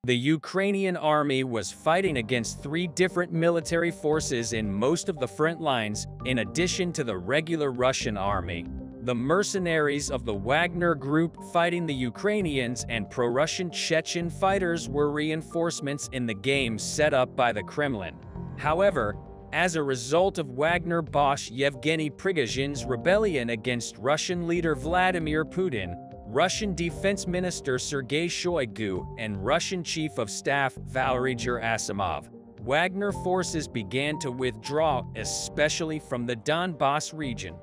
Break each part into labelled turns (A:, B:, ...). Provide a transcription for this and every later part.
A: The Ukrainian army was fighting against 3 different military forces in most of the front lines, in addition to the regular Russian army. The mercenaries of the Wagner group fighting the Ukrainians and pro-Russian Chechen fighters were reinforcements in the game set up by the Kremlin. However, as a result of Wagner boss Yevgeny Prigozhin's rebellion against Russian leader Vladimir Putin, Russian Defense Minister Sergei Shoigu, and Russian Chief of Staff Valery Gerasimov, Wagner forces began to withdraw, especially from the Donbass region.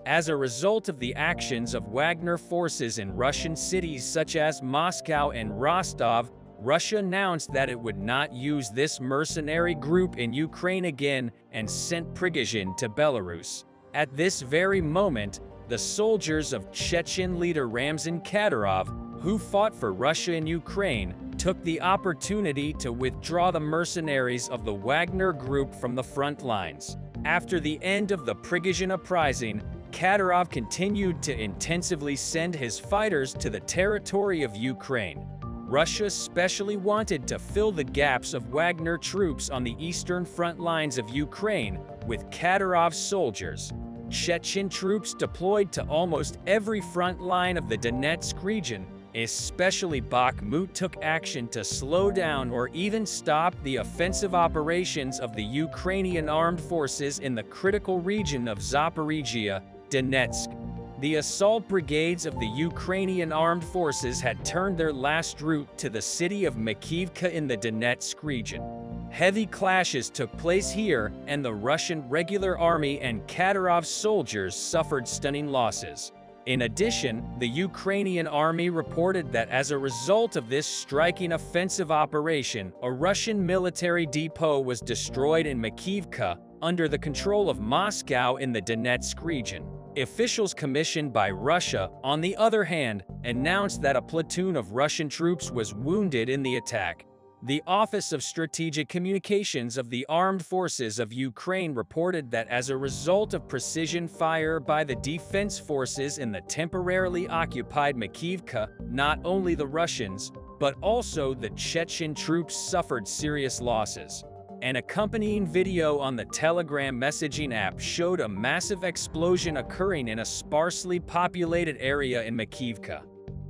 A: As a result of the actions of Wagner forces in Russian cities such as Moscow and Rostov, Russia announced that it would not use this mercenary group in Ukraine again and sent Prigozhin to Belarus. At this very moment, the soldiers of Chechen leader Ramzan Kadyrov, who fought for Russia in Ukraine, took the opportunity to withdraw the mercenaries of the Wagner group from the front lines. After the end of the Prigozhin uprising, Kadyrov continued to intensively send his fighters to the territory of Ukraine. Russia especially wanted to fill the gaps of Wagner troops on the eastern front lines of Ukraine with Kadyrov's soldiers. Chechen troops deployed to almost every front line of the Donetsk region, especially Bakhmut, took action to slow down or even stop the offensive operations of the Ukrainian armed forces in the critical region of Zaporizhia, Donetsk. The assault brigades of the Ukrainian armed forces had turned their last route to the city of Makivka in the Donetsk region. Heavy clashes took place here, and the Russian regular army and Kadyrov's soldiers suffered stunning losses. In addition, the Ukrainian army reported that as a result of this striking offensive operation, a Russian military depot was destroyed in Makivka, under the control of Moscow in the Donetsk region. Officials commissioned by Russia, on the other hand, announced that a platoon of Russian troops was wounded in the attack. The Office of Strategic Communications of the Armed Forces of Ukraine reported that as a result of precision fire by the defense forces in the temporarily occupied Makivka, not only the Russians, but also the Chechen troops suffered serious losses. An accompanying video on the Telegram messaging app showed a massive explosion occurring in a sparsely populated area in Makivka.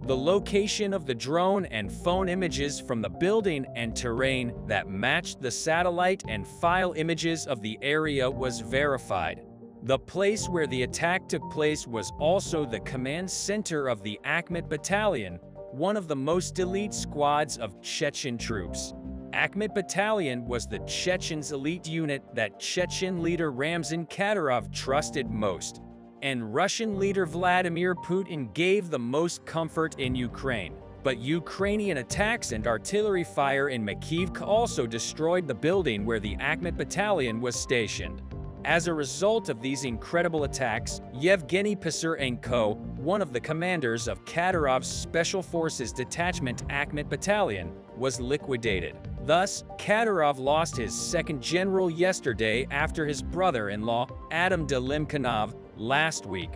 A: The location of the drone and phone images from the building and terrain that matched the satellite and file images of the area was verified. The place where the attack took place was also the command center of the Akhmet Battalion, one of the most elite squads of Chechen troops. Akhmet Battalion was the Chechens' elite unit that Chechen leader Ramzan Kadyrov trusted most, and Russian leader Vladimir Putin gave the most comfort in Ukraine. But Ukrainian attacks and artillery fire in Makivka also destroyed the building where the Akhmet Battalion was stationed. As a result of these incredible attacks, Yevgeny Pisarenko, one of the commanders of Kadyrov's Special Forces Detachment Akhmet Battalion, was liquidated. Thus, Kadyrov lost his second general yesterday after his brother-in-law, Adam Delimkhanov, last week.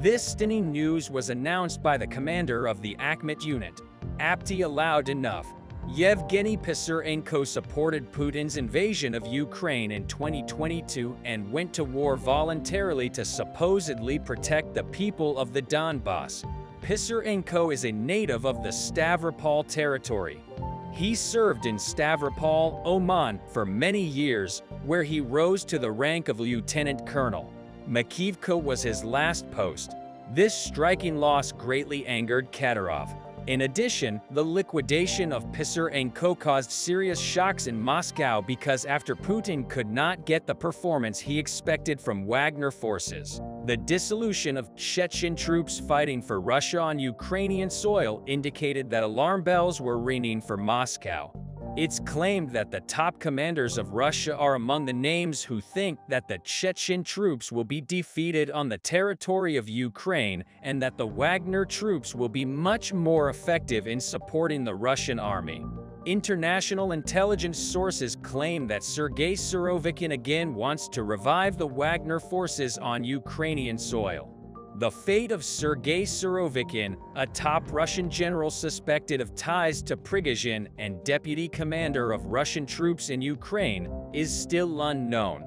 A: This stunning news was announced by the commander of the Akhmet unit, Apti Aloud Enough. Yevgeny Pisarenko supported Putin's invasion of Ukraine in 2022 and went to war voluntarily to supposedly protect the people of the Donbass. Pisarenko is a native of the Stavropol territory. He served in Stavropol, Oman, for many years, where he rose to the rank of lieutenant colonel. Makivka was his last post. This striking loss greatly angered Kadyrov. In addition, the liquidation of Pisarenko caused serious shocks in Moscow because after Putin could not get the performance he expected from Wagner forces, the dissolution of Chechen troops fighting for Russia on Ukrainian soil indicated that alarm bells were ringing for Moscow. It's claimed that the top commanders of Russia are among the names who think that the Chechen troops will be defeated on the territory of Ukraine and that the Wagner troops will be much more effective in supporting the Russian army. International intelligence sources claim that Sergei Surovikin again wants to revive the Wagner forces on Ukrainian soil. The fate of Sergei Surovikin, a top Russian general suspected of ties to Prigozhin and deputy commander of Russian troops in Ukraine, is still unknown.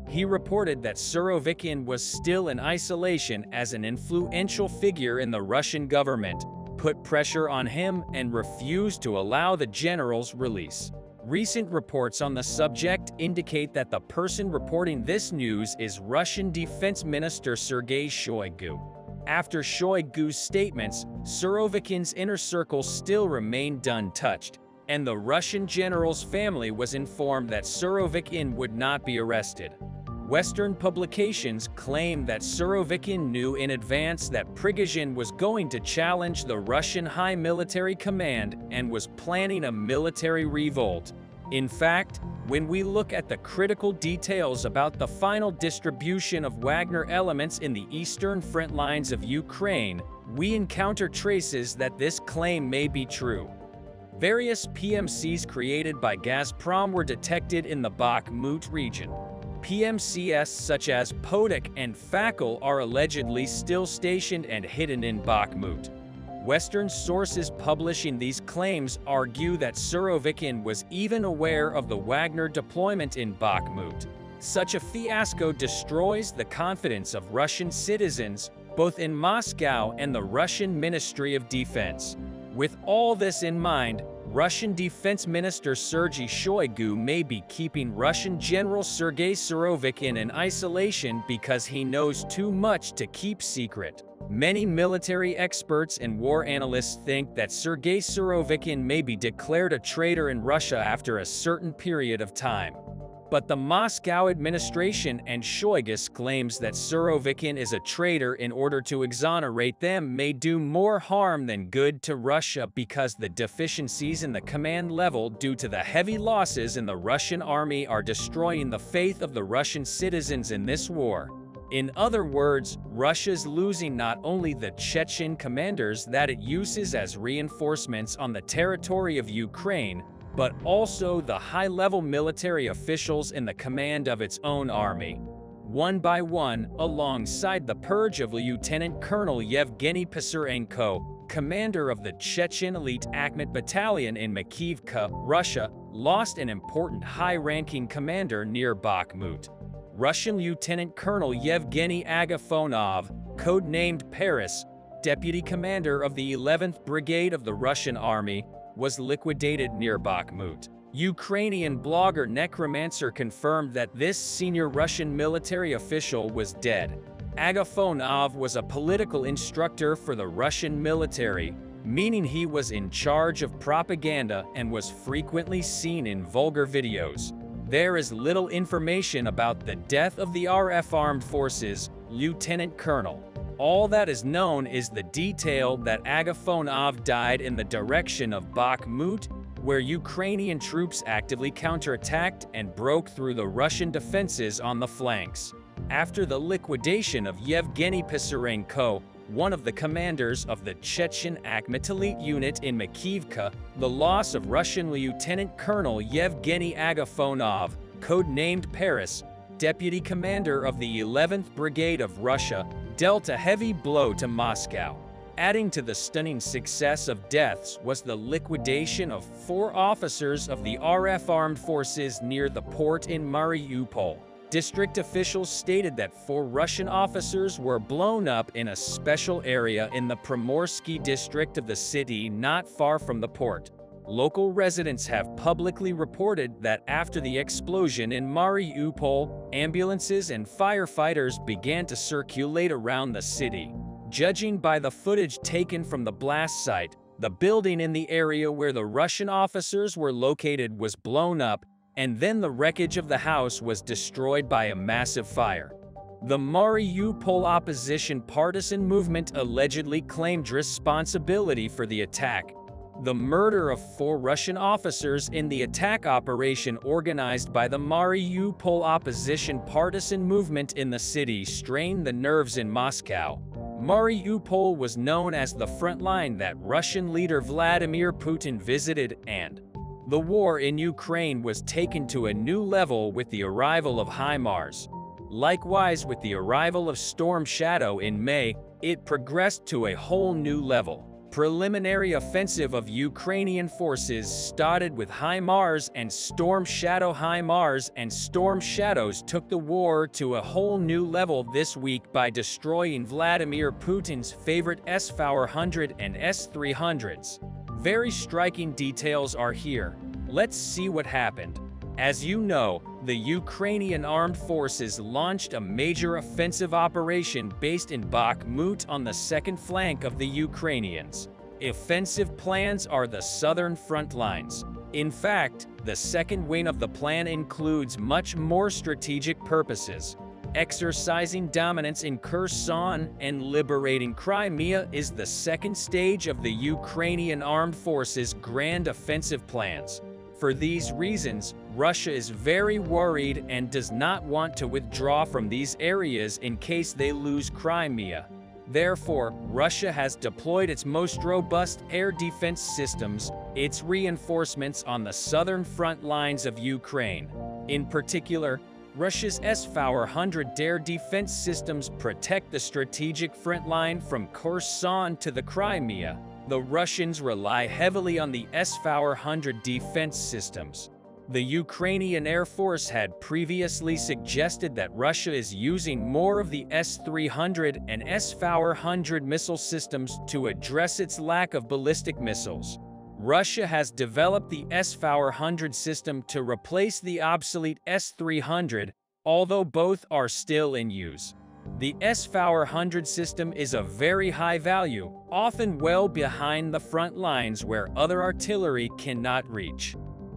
A: He reported that Surovikin was still in isolation as an influential figure in the Russian government, put pressure on him, and refused to allow the general's release. Recent reports on the subject indicate that the person reporting this news is Russian Defense Minister Sergei Shoigu. After Shoigu's statements, Surovikin's inner circle still remained untouched, and the Russian general's family was informed that Surovikin would not be arrested. Western publications claim that Surovikin knew in advance that Prigozhin was going to challenge the Russian high military command and was planning a military revolt. In fact, when we look at the critical details about the final distribution of Wagner elements in the eastern front lines of Ukraine, we encounter traces that this claim may be true. Various PMCs created by Gazprom were detected in the Bakhmut region. PMCs such as Podok and Fakkel are allegedly still stationed and hidden in Bakhmut. Western sources publishing these claims argue that Surovikin was even aware of the Wagner deployment in Bakhmut. Such a fiasco destroys the confidence of Russian citizens, both in Moscow and the Russian Ministry of Defense. With all this in mind, Russian Defense Minister Sergei Shoigu may be keeping Russian General Sergei Surovikin in isolation because he knows too much to keep secret. Many military experts and war analysts think that Sergei Surovikin may be declared a traitor in Russia after a certain period of time. But the Moscow administration and Shoigu claims that Surovikin is a traitor in order to exonerate them may do more harm than good to Russia because the deficiencies in the command level due to the heavy losses in the Russian army are destroying the faith of the Russian citizens in this war. In other words, Russia's losing not only the Chechen commanders that it uses as reinforcements on the territory of Ukraine, but also the high-level military officials in the command of its own army. One by one, alongside the purge of Lieutenant Colonel Yevgeny Pisarenko, commander of the Chechen elite Akhmat Battalion in Makiivka, Russia, lost an important high-ranking commander near Bakhmut. Russian Lieutenant Colonel Yevgeny Agafonov, codenamed Paris, deputy commander of the 11th Brigade of the Russian Army, was liquidated near Bakhmut. Ukrainian blogger Necromancer confirmed that this senior Russian military official was dead. Agafonov was a political instructor for the Russian military, meaning he was in charge of propaganda and was frequently seen in vulgar videos. There is little information about the death of the RF Armed Forces Lieutenant Colonel. All that is known is the detail that Agafonov died in the direction of Bakhmut, where Ukrainian troops actively counterattacked and broke through the Russian defenses on the flanks. After the liquidation of Yevgeny Pisarenko, one of the commanders of the Chechen Akhmat elite unit in Makiivka, the loss of Russian Lieutenant Colonel Yevgeny Agafonov, codenamed Paris, deputy commander of the 11th Brigade of Russia, dealt a heavy blow to Moscow. Adding to the stunning success of deaths was the liquidation of 4 officers of the RF Armed Forces near the port in Mariupol. District officials stated that 4 Russian officers were blown up in a special area in the Primorsky district of the city not far from the port. Local residents have publicly reported that after the explosion in Mariupol, ambulances and firefighters began to circulate around the city. Judging by the footage taken from the blast site, the building in the area where the Russian officers were located was blown up, and then the wreckage of the house was destroyed by a massive fire. The Mariupol opposition partisan movement allegedly claimed responsibility for the attack. The murder of 4 Russian officers in the attack operation organized by the Mariupol opposition partisan movement in the city strained the nerves in Moscow. Mariupol was known as the front line that Russian leader Vladimir Putin visited, and the war in Ukraine was taken to a new level with the arrival of HIMARS. Likewise, with the arrival of Storm Shadow in May, it progressed to a whole new level. Preliminary offensive of Ukrainian forces started with HIMARS and Storm Shadow. HIMARS and Storm Shadows took the war to a whole new level this week by destroying Vladimir Putin's favorite S-400 and S-300s. Very striking details are here. Let's see what happened. As you know, the Ukrainian armed forces launched a major offensive operation based in Bakhmut on the second flank of the Ukrainians. Offensive plans are the southern front lines. In fact, the second wing of the plan includes much more strategic purposes. Exercising dominance in Kherson and liberating Crimea is the second stage of the Ukrainian armed forces' grand offensive plans. For these reasons, Russia is very worried and does not want to withdraw from these areas in case they lose Crimea. Therefore, Russia has deployed its most robust air defense systems, its reinforcements on the southern front lines of Ukraine. In particular, Russia's S-400 air defense systems protect the strategic front line from Kherson to the Crimea. The Russians rely heavily on the S-400 defense systems. The Ukrainian Air Force had previously suggested that Russia is using more of the S-300 and S-400 missile systems to address its lack of ballistic missiles. Russia has developed the S-400 system to replace the obsolete S-300, although both are still in use. The S-400 system is of very high value, often well behind the front lines where other artillery cannot reach.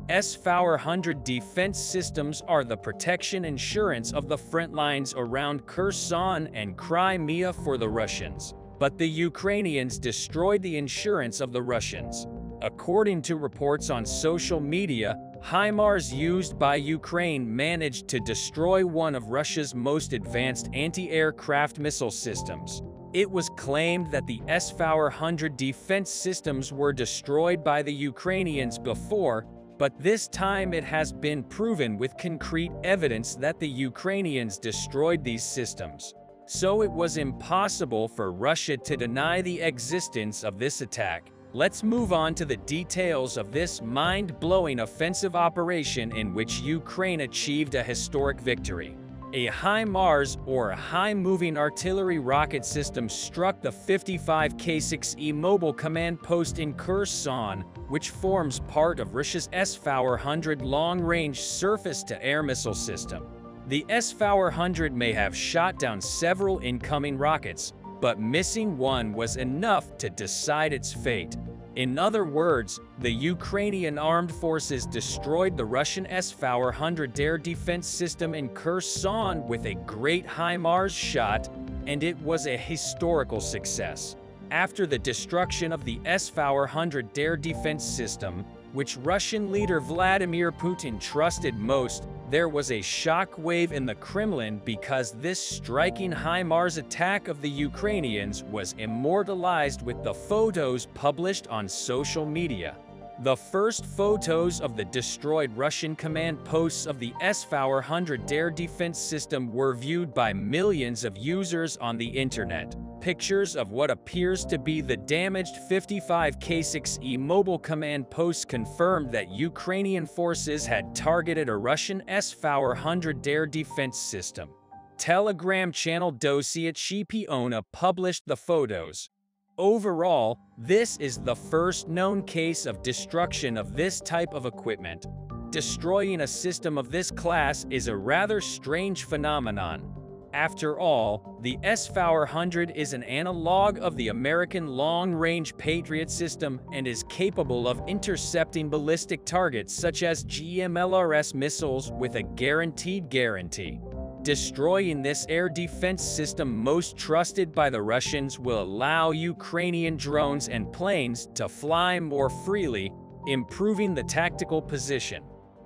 A: S-400 defense systems are the protection insurance of the front lines around Kherson and Crimea for the Russians. But the Ukrainians destroyed the insurance of the Russians. According to reports on social media, HIMARS used by Ukraine managed to destroy one of Russia's most advanced anti-aircraft missile systems. It was claimed that the S-400 defense systems were destroyed by the Ukrainians before, but this time it has been proven with concrete evidence that the Ukrainians destroyed these systems. So it was impossible for Russia to deny the existence of this attack. Let's move on to the details of this mind-blowing offensive operation in which Ukraine achieved a historic victory. A HIMARS, or high-moving artillery rocket system, struck the 55K6E mobile command post in Kherson, which forms part of Russia's S-400 long-range surface-to-air missile system. The S-400 may have shot down several incoming rockets, but missing one was enough to decide its fate. In other words, the Ukrainian armed forces destroyed the Russian S-400 air defense system in Kherson with a great HIMARS shot, and it was a historical success. After the destruction of the S-400 air defense system, which Russian leader Vladimir Putin trusted most, there was a shock wave in the Kremlin because this striking HIMARS attack of the Ukrainians was immortalized with the photos published on social media. The first photos of the destroyed Russian command posts of the S-400 air defense system were viewed by millions of users on the internet. Pictures of what appears to be the damaged 55K6E mobile command post confirmed that Ukrainian forces had targeted a Russian S-400 air defense system. Telegram channel Dossier Chipiona published the photos. Overall, this is the first known case of destruction of this type of equipment. Destroying a system of this class is a rather strange phenomenon. After all, the S-400 is an analog of the American long-range Patriot system and is capable of intercepting ballistic targets such as GMLRS missiles with a guarantee. Destroying this air defense system most trusted by the Russians will allow Ukrainian drones and planes to fly more freely, improving the tactical position.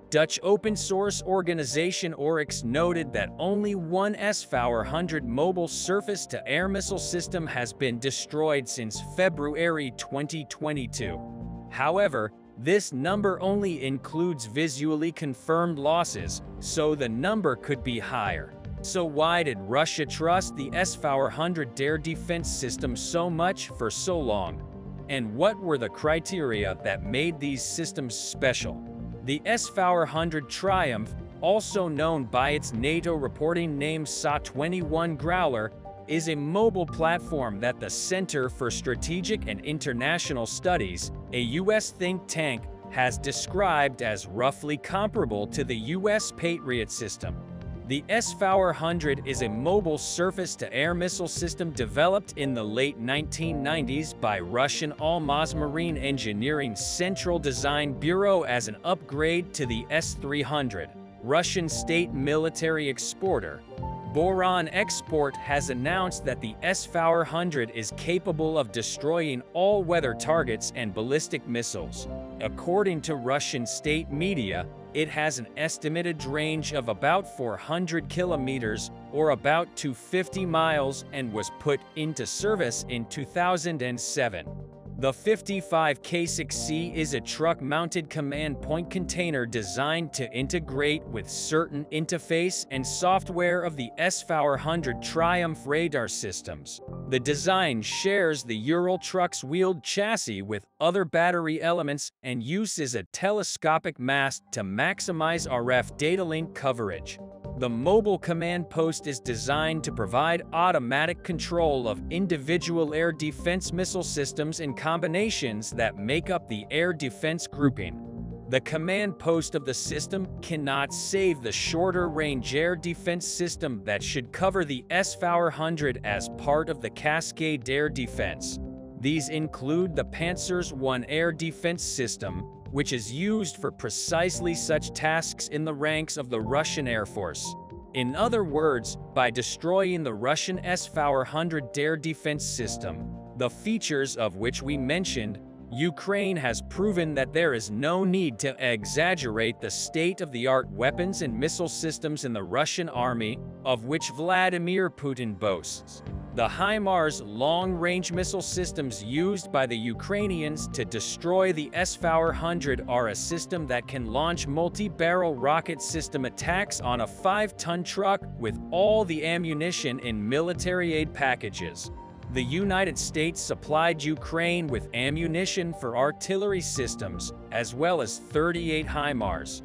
A: Dutch open-source organization Oryx noted that only one S-400 mobile surface-to-air missile system has been destroyed since February 2022. However, this number only includes visually confirmed losses, so the number could be higher. So why did Russia trust the S-400 air defense system so much for so long? And what were the criteria that made these systems special? The S-400 Triumph, also known by its NATO reporting name SA-21 Growler, is a mobile platform that the Center for Strategic and International Studies, a U.S. think tank, has described as roughly comparable to the U.S. Patriot system. The S-400 is a mobile surface-to-air missile system developed in the late 1990s by Russian Almaz Marine Engineering Central Design Bureau as an upgrade to the S-300. Russian state military exporter Boron Export has announced that the S-400 is capable of destroying all-weather targets and ballistic missiles. According to Russian state media, it has an estimated range of about 400 kilometers, or about 250 miles, and was put into service in 2007. The 55K6C is a truck-mounted command point container designed to integrate with certain interface and software of the S-400 Triumph radar systems. The design shares the Ural truck's wheeled chassis with other battery elements and uses a telescopic mast to maximize RF data link coverage. The mobile command post is designed to provide automatic control of individual air defense missile systems and combinations that make up the air defense grouping. The command post of the system cannot save the shorter-range air defense system that should cover the S-400 as part of the Cascade air defense. These include the Panzers I air defense system, which is used for precisely such tasks in the ranks of the Russian Air Force. In other words, by destroying the Russian S-400 air defense system, the features of which we mentioned, Ukraine has proven that there is no need to exaggerate the state-of-the-art weapons and missile systems in the Russian army, of which Vladimir Putin boasts. The HIMARS long-range missile systems used by the Ukrainians to destroy the S-400 are a system that can launch multi-barrel rocket system attacks on a 5-ton truck with all the ammunition in military aid packages. The United States supplied Ukraine with ammunition for artillery systems, as well as 38 HIMARS.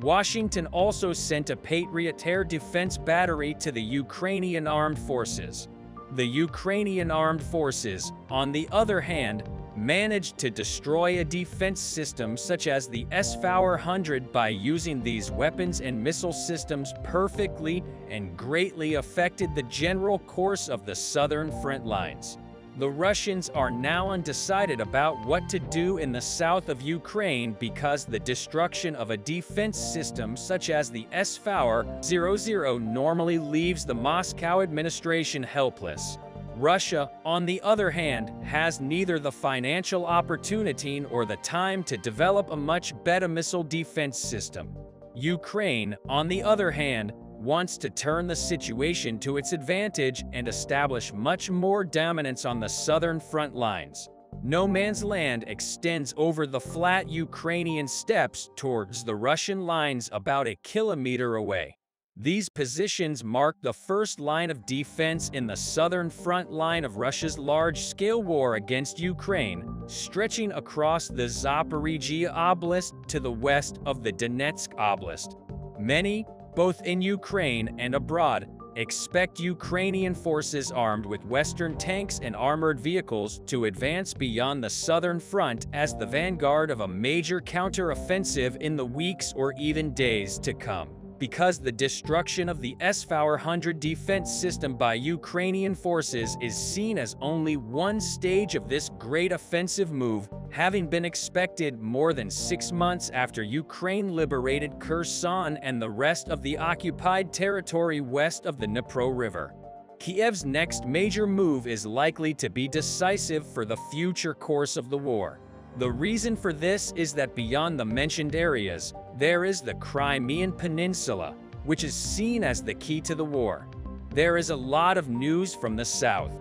A: Washington also sent a Patriot air defense battery to the Ukrainian armed forces. The Ukrainian armed forces, on the other hand, managed to destroy a defense system such as the S-400 by using these weapons and missile systems perfectly and greatly affected the general course of the southern front lines. The Russians are now undecided about what to do in the south of Ukraine because the destruction of a defense system such as the S-400 normally leaves the Moscow administration helpless. Russia, on the other hand, has neither the financial opportunity nor the time to develop a much better missile defense system. Ukraine, on the other hand, wants to turn the situation to its advantage and establish much more dominance on the southern front lines. No man's land extends over the flat Ukrainian steppes towards the Russian lines about a kilometer away. These positions mark the first line of defense in the southern front line of Russia's large-scale war against Ukraine, stretching across the Zaporizhia Oblast to the west of the Donetsk Oblast. Many, both in Ukraine and abroad, expect Ukrainian forces armed with Western tanks and armored vehicles to advance beyond the southern front as the vanguard of a major counter-offensive in the weeks or even days to come. Because the destruction of the S-400 defense system by Ukrainian forces is seen as only one stage of this great offensive move, having been expected more than 6 months after Ukraine liberated Kherson and the rest of the occupied territory west of the Dnipro River. Kiev's next major move is likely to be decisive for the future course of the war. The reason for this is that beyond the mentioned areas, there is the Crimean Peninsula, which is seen as the key to the war. There is a lot of news from the south.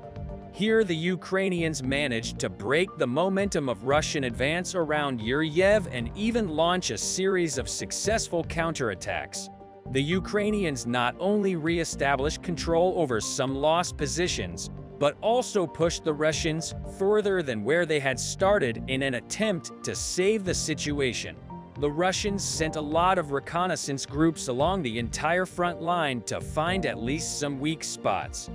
A: Here the Ukrainians managed to break the momentum of Russian advance around Yuryev and even launch a series of successful counterattacks. The Ukrainians not only re-established control over some lost positions, but also pushed the Russians further than where they had started in an attempt to save the situation. The Russians sent a lot of reconnaissance groups along the entire front line to find at least some weak spots.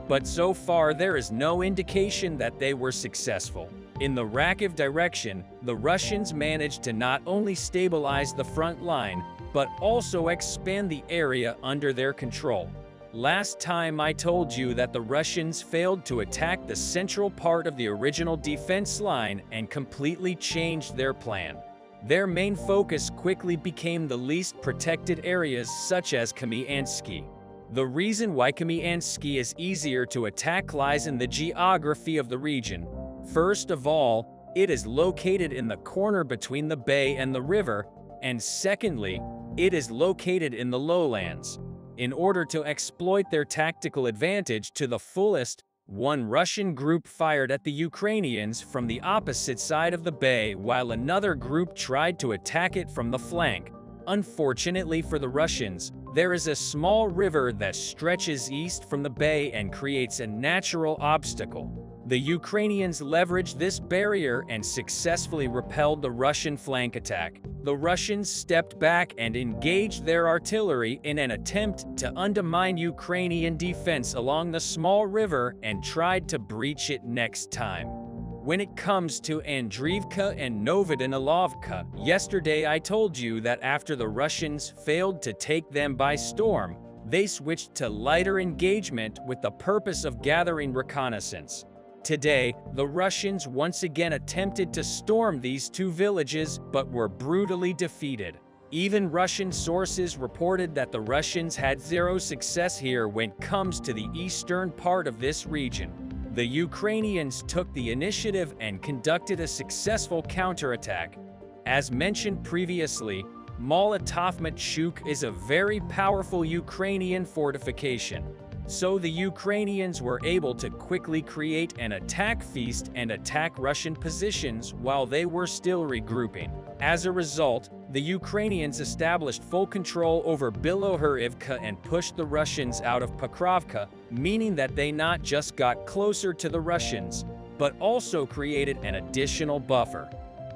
A: But so far there is no indication that they were successful. In the Rakiv direction, the Russians managed to not only stabilize the front line, but also expand the area under their control. Last time I told you that the Russians failed to attack the central part of the original defense line and completely changed their plan. Their main focus quickly became the least protected areas such as Kamiansky. The reason why Kamiansky is easier to attack lies in the geography of the region. First of all, it is located in the corner between the bay and the river, and secondly, it is located in the lowlands. In order to exploit their tactical advantage to the fullest, one Russian group fired at the Ukrainians from the opposite side of the bay while another group tried to attack it from the flank. Unfortunately for the Russians, there is a small river that stretches east from the bay and creates a natural obstacle. The Ukrainians leveraged this barrier and successfully repelled the Russian flank attack. The Russians stepped back and engaged their artillery in an attempt to undermine Ukrainian defense along the small river and tried to breach it next time. When it comes to Andriivka and Novodanilovka, yesterday I told you that after the Russians failed to take them by storm, they switched to lighter engagement with the purpose of gathering reconnaissance. Today, the Russians once again attempted to storm these two villages but were brutally defeated. Even Russian sources reported that the Russians had zero success here when it comes to the eastern part of this region. The Ukrainians took the initiative and conducted a successful counterattack. As mentioned previously, Molotov-Machuk is a very powerful Ukrainian fortification. So the Ukrainians were able to quickly create an attack feast and attack Russian positions while they were still regrouping. As a result, the Ukrainians established full control over Bilohorivka and pushed the Russians out of Pokrovka, meaning that they not just got closer to the Russians, but also created an additional buffer.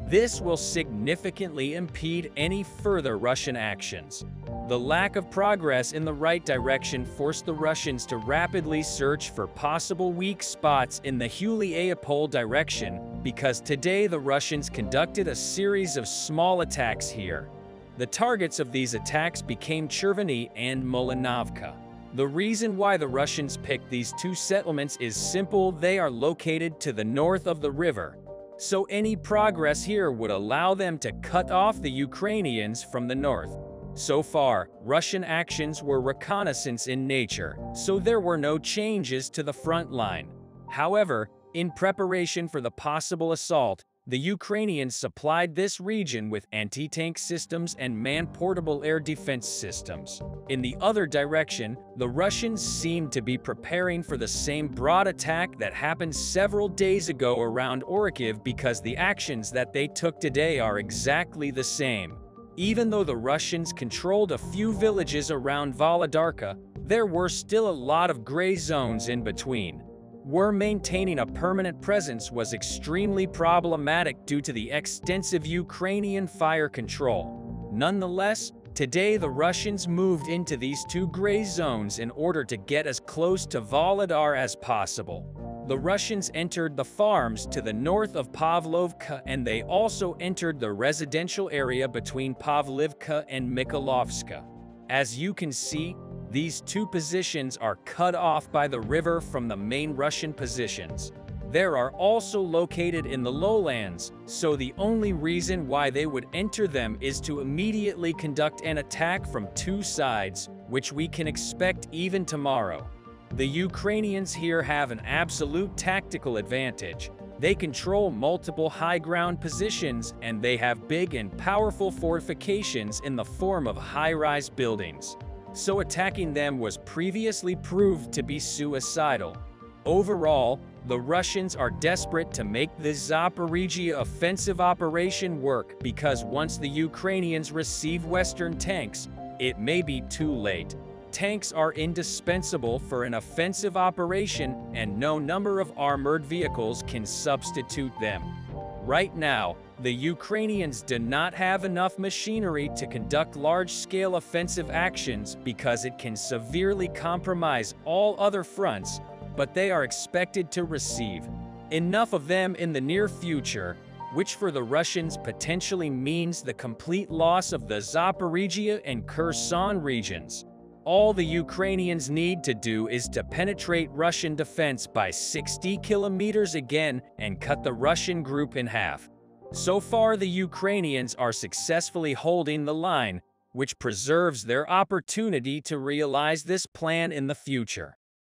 A: This will significantly impede any further Russian actions. The lack of progress in the right direction forced the Russians to rapidly search for possible weak spots in the Huli-Aipol direction, because today the Russians conducted a series of small attacks here. The targets of these attacks became Chervony and Molinovka. The reason why the Russians picked these two settlements is simple: they are located to the north of the river. So any progress here would allow them to cut off the Ukrainians from the north. So far, Russian actions were reconnaissance in nature, so there were no changes to the front line. However, in preparation for the possible assault, the Ukrainians supplied this region with anti-tank systems and man-portable air defense systems. In the other direction, the Russians seemed to be preparing for the same broad attack that happened several days ago around Orikhiv, because the actions that they took today are exactly the same. Even though the Russians controlled a few villages around Volodarka, there were still a lot of gray zones in between. Where maintaining a permanent presence was extremely problematic due to the extensive Ukrainian fire control. Nonetheless, today the Russians moved into these two gray zones in order to get as close to Volodar as possible. The Russians entered the farms to the north of Pavlovka, and they also entered the residential area between Pavlivka and Mikhailovska. As you can see, these two positions are cut off by the river from the main Russian positions. They are also located in the lowlands, so the only reason why they would enter them is to immediately conduct an attack from two sides, which we can expect even tomorrow. The Ukrainians here have an absolute tactical advantage. They control multiple high ground positions, and they have big and powerful fortifications in the form of high-rise buildings. So attacking them was previously proved to be suicidal. Overall, the Russians are desperate to make the Zaporizhzhia offensive operation work, because once the Ukrainians receive Western tanks, it may be too late. Tanks are indispensable for an offensive operation, and no number of armored vehicles can substitute them. Right now, the Ukrainians do not have enough machinery to conduct large-scale offensive actions because it can severely compromise all other fronts, but they are expected to receive enough of them in the near future, which for the Russians potentially means the complete loss of the Zaporizhia and Kherson regions. All the Ukrainians need to do is to penetrate Russian defense by 60 kilometers again and cut the Russian group in half. So far, the Ukrainians are successfully holding the line, which preserves their opportunity to realize this plan in the future.